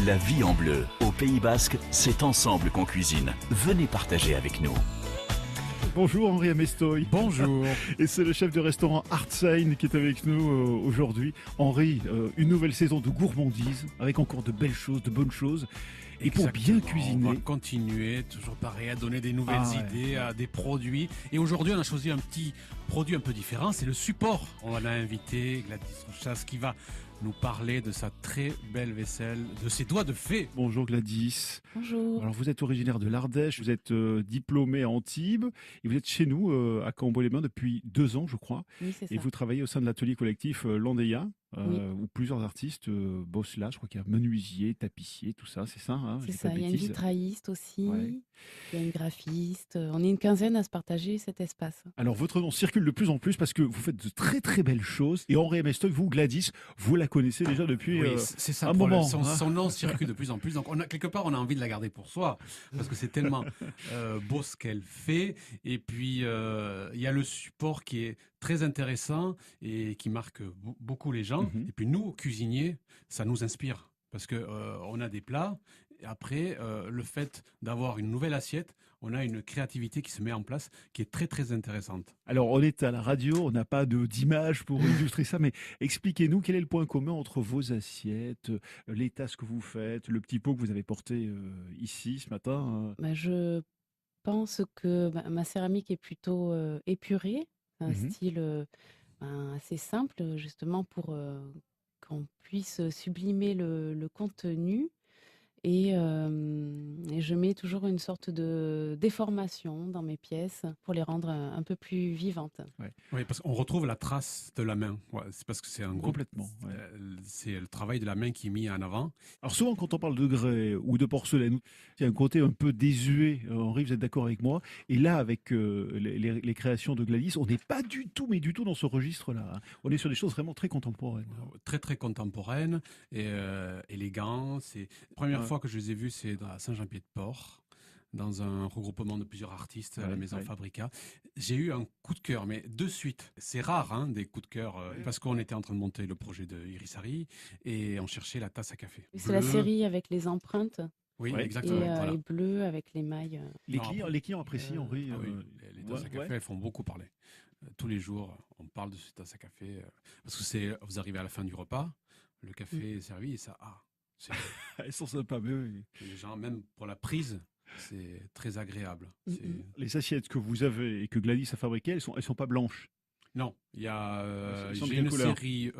La vie en bleu. Au Pays Basque, c'est ensemble qu'on cuisine. Venez partager avec nous. Bonjour Henri Amestoy. Bonjour. Et c'est le chef du restaurant Artsein qui est avec nous aujourd'hui. Henri, une nouvelle saison de gourmandise avec encore de belles choses, de bonnes choses. Et pour bien cuisiner, on va continuer, toujours pareil, à donner des nouvelles idées, à des produits. Et aujourd'hui, on a choisi un petit produit un peu différent, c'est le support. On a invité Gladys Rouchas qui va nous parler de sa très belle vaisselle, de ses doigts de fée. Bonjour Gladys. Bonjour. Alors vous êtes originaire de l'Ardèche, vous êtes diplômé à Antibes et vous êtes chez nous à Cambo-les-Bains depuis 2 ans je crois. Oui, c'est ça. Et vous travaillez au sein de l'atelier collectif Landéa. Oui. Où plusieurs artistes bossent là. Je crois qu'il y a menuisier, tapissier, tout ça, c'est ça, hein, C'est j'ai ça, pas de il y a une bêtises. vitrailliste aussi, Ouais. il y a une graphiste. On est une quinzaine à se partager cet espace. Alors votre nom circule de plus en plus parce que vous faites de très très belles choses. Et Henri Amestoy, vous Gladys, vous la connaissez déjà depuis Oui, c'est ça un le problème. moment. Son nom circule de plus en plus. Donc, quelque part, on a envie de la garder pour soi. Parce que c'est tellement beau ce qu'elle fait. Et puis, il y a le support qui est très intéressant et qui marque beaucoup les gens. Mhm. Et puis, nous, cuisiniers, ça nous inspire. Parce que on a des plats. Et après, le fait d'avoir une nouvelle assiette, on a une créativité qui se met en place, qui est très, très intéressante. Alors on est à la radio, on n'a pas d'image pour illustrer ça, mais expliquez-nous quel est le point commun entre vos assiettes, les tasses que vous faites, le petit pot que vous avez porté ici ce matin. Je pense que ma céramique est plutôt épurée, un Mhm. style assez simple, justement pour qu'on puisse sublimer le contenu. Et je mets toujours une sorte de déformation dans mes pièces pour les rendre un peu plus vivantes. Oui, parce qu'on retrouve la trace de la main. Ouais, c'est parce que c'est un gros... Complètement. Ouais. C'est le travail de la main qui est mis en avant. Alors souvent quand on parle de grès ou de porcelaine, il y a un côté un peu désuet. Henri, vous êtes d'accord avec moi? Et là, avec les créations de Gladys, on n'est pas du tout, mais du tout dans ce registre-là, hein. On est sur des choses vraiment très contemporaines. Très, très contemporaine et élégant. C'est la première fois que je les ai vus, c'est à Saint-Jean-Pied-de-Port, dans un regroupement de plusieurs artistes à la maison Fabrica. J'ai eu un coup de cœur, mais de suite. C'est rare, hein, des coups de cœur, parce qu'on était en train de monter le projet de Iris Harry et on cherchait la tasse à café. C'est la série avec les empreintes Oui, Ouais. exactement. et Voilà. bleu avec les mailles. Les clients apprécient, Henri. Ah oui, les tasses à café, elles font beaucoup parler. Tous les jours, on parle de ces tasses à café, parce que vous arrivez à la fin du repas, le café est servi et ça, Elles sont sympas, mais oui. les gens, même pour la prise, c'est très agréable. Les assiettes que vous avez et que Gladys a fabriquées, elles sont pas blanches. Non, il y a Elles sont de j'ai quelle une couleur? série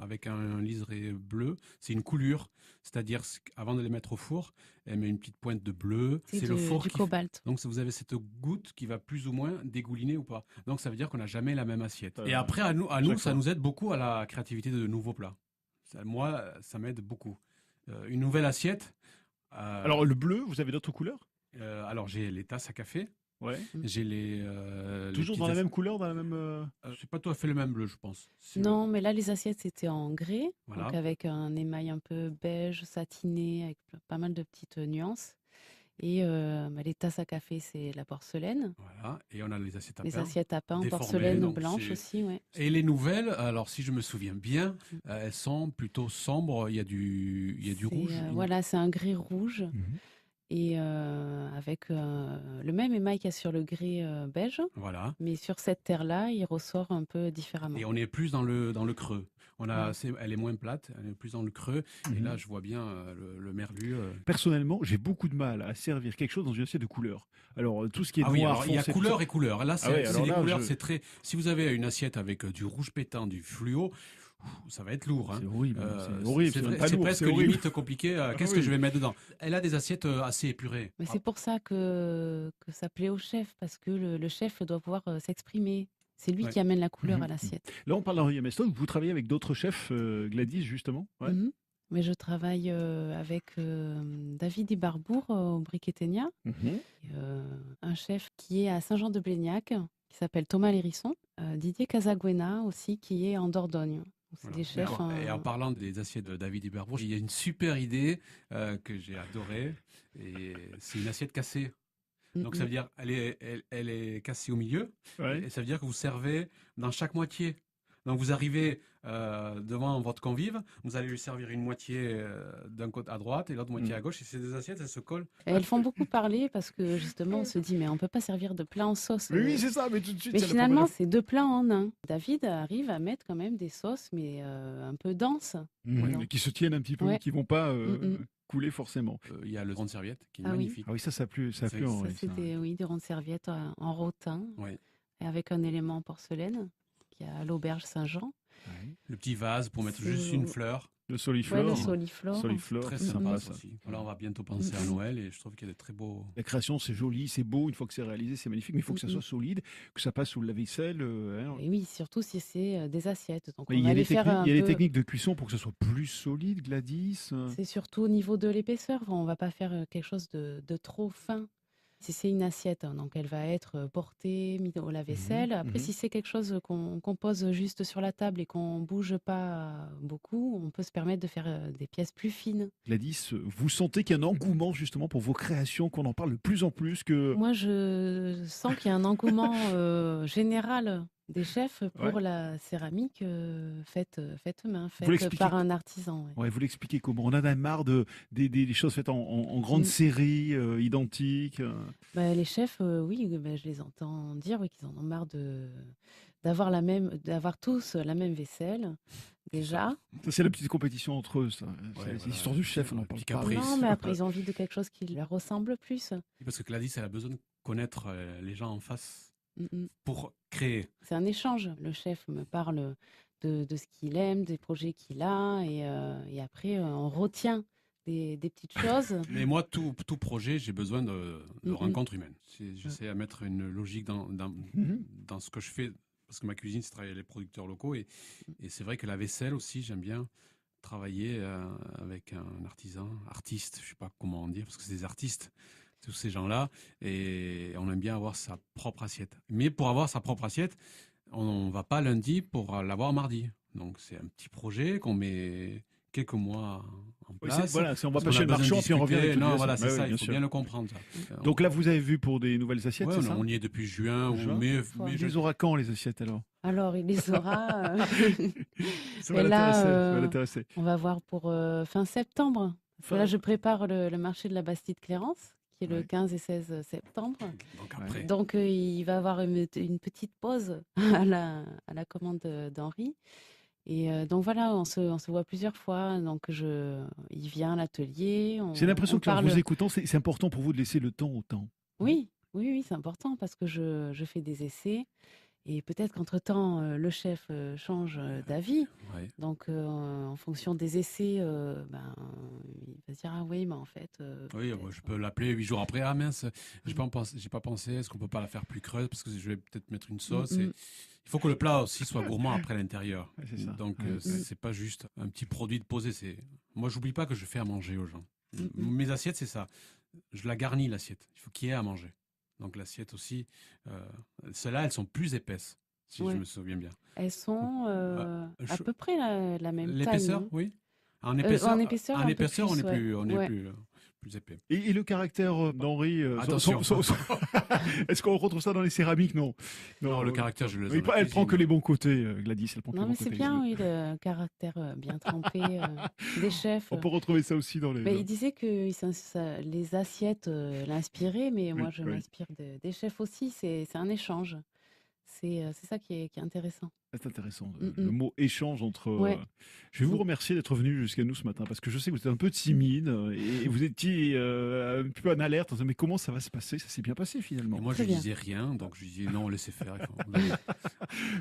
avec un liseré bleu. C'est une coulure, c'est-à-dire avant de les mettre au four, elle met une petite pointe de bleu. C'est le four du qui cobalt. donc vous avez cette goutte qui va plus ou moins dégouliner ou pas. Donc ça veut dire qu'on n'a jamais la même assiette. Et après à nous ça nous aide beaucoup à la créativité de nouveaux plats. Moi, ça m'aide beaucoup. Une nouvelle assiette. Alors le bleu, vous avez d'autres couleurs? Alors j'ai les tasses à café. Ouais. J'ai les Toujours les dans la petites même couleur, dans la même. c'est pas tout à fait le même bleu, je pense. Non, mais là, les assiettes, c'était en grès, Voilà. donc avec un émail un peu beige, satiné, avec pas mal de petites nuances. Et les tasses à café, c'est la porcelaine. Voilà. Et on a les assiettes à Les pain. assiettes à pain, déformées, porcelaine donc blanche c'est- aussi, ouais. Et les nouvelles, alors si je me souviens bien, elles sont plutôt sombres. Il y a du C'est, rouge. voilà, c'est un gris rouge. Mhm. Et avec le même émail qu'il y a sur le gris beige. Voilà. Mais sur cette terre-là, il ressort un peu différemment. Et on est plus dans le creux. Elle est moins plate, elle est plus dans le creux. Et là, je vois bien le merlu. Personnellement, j'ai beaucoup de mal à servir quelque chose dans une assiette de couleur. Alors tout ce qui est Ah oui, noir, alors il y a foncé, couleur tout et couleur. Là, c'est Ah oui, c'est alors des là, couleurs, je- c'est très. Si vous avez une assiette avec du rouge pétant, du fluo, ça va être lourd. Hein. C'est horrible, c'est horrible, c'est même pas c'est lourd, presque c'est horrible. limite compliqué. Qu'est-ce oui. que je vais mettre dedans? Elle a des assiettes assez épurées. Mais c'est pour ça que ça plaît au chef, parce que le chef doit pouvoir s'exprimer. C'est lui Ouais. qui amène la couleur Mhm. à l'assiette. Là, on parle d'Henri Amestoy. Vous travaillez avec d'autres chefs, Gladys, justement. Ouais. Mhm. Mais je travaille avec David Ibarbour au Briqueteria, Mhm. un chef qui est à Saint-Jean-de-Blégnac, qui s'appelle Thomas Lérisson, Didier Casaguena aussi, qui est en Dordogne. Donc, c'est Voilà. des chefs. Et en parlant des assiettes de David Iberbourg, il y a une super idée que j'ai adorée. Et c'est une assiette cassée. Donc ça veut dire elle est cassée au milieu. Ouais. Et ça veut dire que vous servez dans chaque moitié. Donc vous arrivez devant votre convive, vous allez lui servir une moitié d'un côté à droite et l'autre moitié à gauche, et ces deux assiettes, elles se collent. Et elles font beaucoup parler parce que justement, on se dit, mais on peut pas servir de plat en sauce. Oui, c'est ça, mais tout de suite. Mais finalement, c'est 2 plats en un. David arrive à mettre quand même des sauces, mais un peu denses. Mais qui se tiennent un petit peu, qui vont pas couler forcément. Il y a le rond de serviette qui est magnifique. Ah oui, ça plu en Ça, c'est des ronds de serviette en rotin, et avec un élément en porcelaine qui est à l'auberge Saint-Jean. Oui. Le petit vase pour mettre juste une fleur. Le soliflore. Le soliflore. Très sympa ça aussi. Là, on va bientôt penser à Noël et je trouve qu'il y a des très beaux. La création, c'est joli, c'est beau. Une fois que c'est réalisé, c'est magnifique. Mais il faut que ça soit solide, que ça passe sous le lave-vaisselle. Et oui, surtout si c'est des assiettes. Donc il y a des techniques de cuisson pour que ça soit plus solide, Gladys. C'est surtout au niveau de l'épaisseur. On ne va pas faire quelque chose de trop fin. Si c'est une assiette, donc elle va être portée, mise au lave-vaisselle. Après, si c'est quelque chose qu'on pose juste sur la table et qu'on ne bouge pas beaucoup, on peut se permettre de faire des pièces plus fines. Gladys, vous sentez qu'il y a un engouement justement pour vos créations, qu'on en parle de plus en plus que... Moi, je sens qu'il y a un engouement général des chefs pour la céramique faite main, faite par un artisan. Ouais, vous l'expliquez comment? On en a marre des choses faites en grande série, identiques. Les chefs, je les entends dire qu'ils en ont marre d'avoir tous la même vaisselle. Déjà. Ça, c'est la petite compétition entre eux, ça. C'est l'histoire du chef, on en parle pas. Non, mais après, ils ont envie de quelque chose qui leur ressemble plus. Parce que Gladys, elle a besoin de connaître les gens en face pour créer. C'est un échange. Le chef me parle de ce qu'il aime, des projets qu'il a, et après, on retient des petites choses. Mais moi, tout projet, j'ai besoin de rencontres humaines. J'essaie à mettre une logique dans ce que je fais. Parce que ma cuisine, c'est travailler avec les producteurs locaux. Et c'est vrai que la vaisselle aussi, j'aime bien travailler avec un artiste, je ne sais pas comment dire, parce que c'est des artistes, tous ces gens-là. Et on aime bien avoir sa propre assiette. Mais pour avoir sa propre assiette, on ne va pas lundi pour l'avoir mardi. Donc c'est un petit projet qu'on met quelques mois en place. On va pas chez le marchand, puis on revient. Non, voilà, c'est ça, il faut bien le comprendre. Ça. Donc là, vous avez vu pour des nouvelles assiettes, c'est ça? On y est depuis juin ou mai. Il les aura quand, les assiettes, alors? Alors, il les aura... Ça va l'intéresser. On va voir pour fin septembre. Là, je prépare le marché de la Bastide-Clérance, qui est le 15 et 16 septembre. Donc il va avoir une petite pause à la commande d'Henri. Et donc voilà, on se voit plusieurs fois. Donc il vient à l'atelier. J'ai l'impression qu'en vous écoutant, c'est important pour vous de laisser le temps au temps. Oui, c'est important parce que je fais des essais. Et peut-être qu'entre-temps, le chef change d'avis. Donc, en fonction des essais, il va se dire, ah oui, mais en fait... je peux l'appeler 8 jours après. Ah mince, j'ai pas pensé, est-ce qu'on peut pas la faire plus creuse parce que je vais peut-être mettre une sauce. Il faut que le plat aussi soit gourmand après l'intérieur. Donc, c'est pas juste un petit produit de poser. Moi, j'oublie pas que je fais à manger aux gens. Mes assiettes, c'est ça. Je la garnis, l'assiette. Il faut qu'il y ait à manger. Donc l'assiette aussi, celles-là, elles sont plus épaisses, si je me souviens bien. Elles sont à peu près la même taille. L'épaisseur, oui. En épaisseur, on est plus épais. Et le caractère d'Henri, attention. Est-ce qu'on retrouve ça dans les céramiques? Non, le caractère, je le. Elle prend que les bons côtés, Gladys. Non, mais c'est bien, le caractère bien trempé des chefs. On peut retrouver ça aussi dans les. Il disait que les assiettes l'inspiraient, mais moi, je m'inspire des chefs aussi. C'est un échange. C'est ça qui est intéressant. C'est intéressant, le mot échange entre... Je vais vous remercier d'être venu jusqu'à nous ce matin, parce que je sais que vous êtes un peu timide, et vous étiez un peu en alerte, en disant, mais comment ça va se passer? Ça s'est bien passé finalement. Et moi, je disais rien, donc je disais non, laissez faire.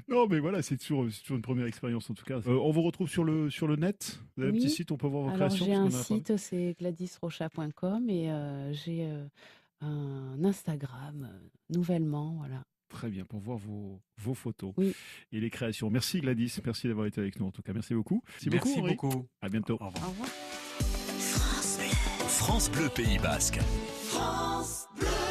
Non, mais voilà, c'est toujours une première expérience en tout cas. On vous retrouve sur le net? Vous avez un petit site, on peut voir vos créations? J'ai un site, c'est gladysrocha.com, et j'ai un Instagram nouvellement, voilà. Très bien, pour voir vos photos et les créations. Merci Gladys, merci d'avoir été avec nous en tout cas. Merci beaucoup. Merci beaucoup. À bientôt. Au revoir. France Bleu Pays Basque. France Bleu.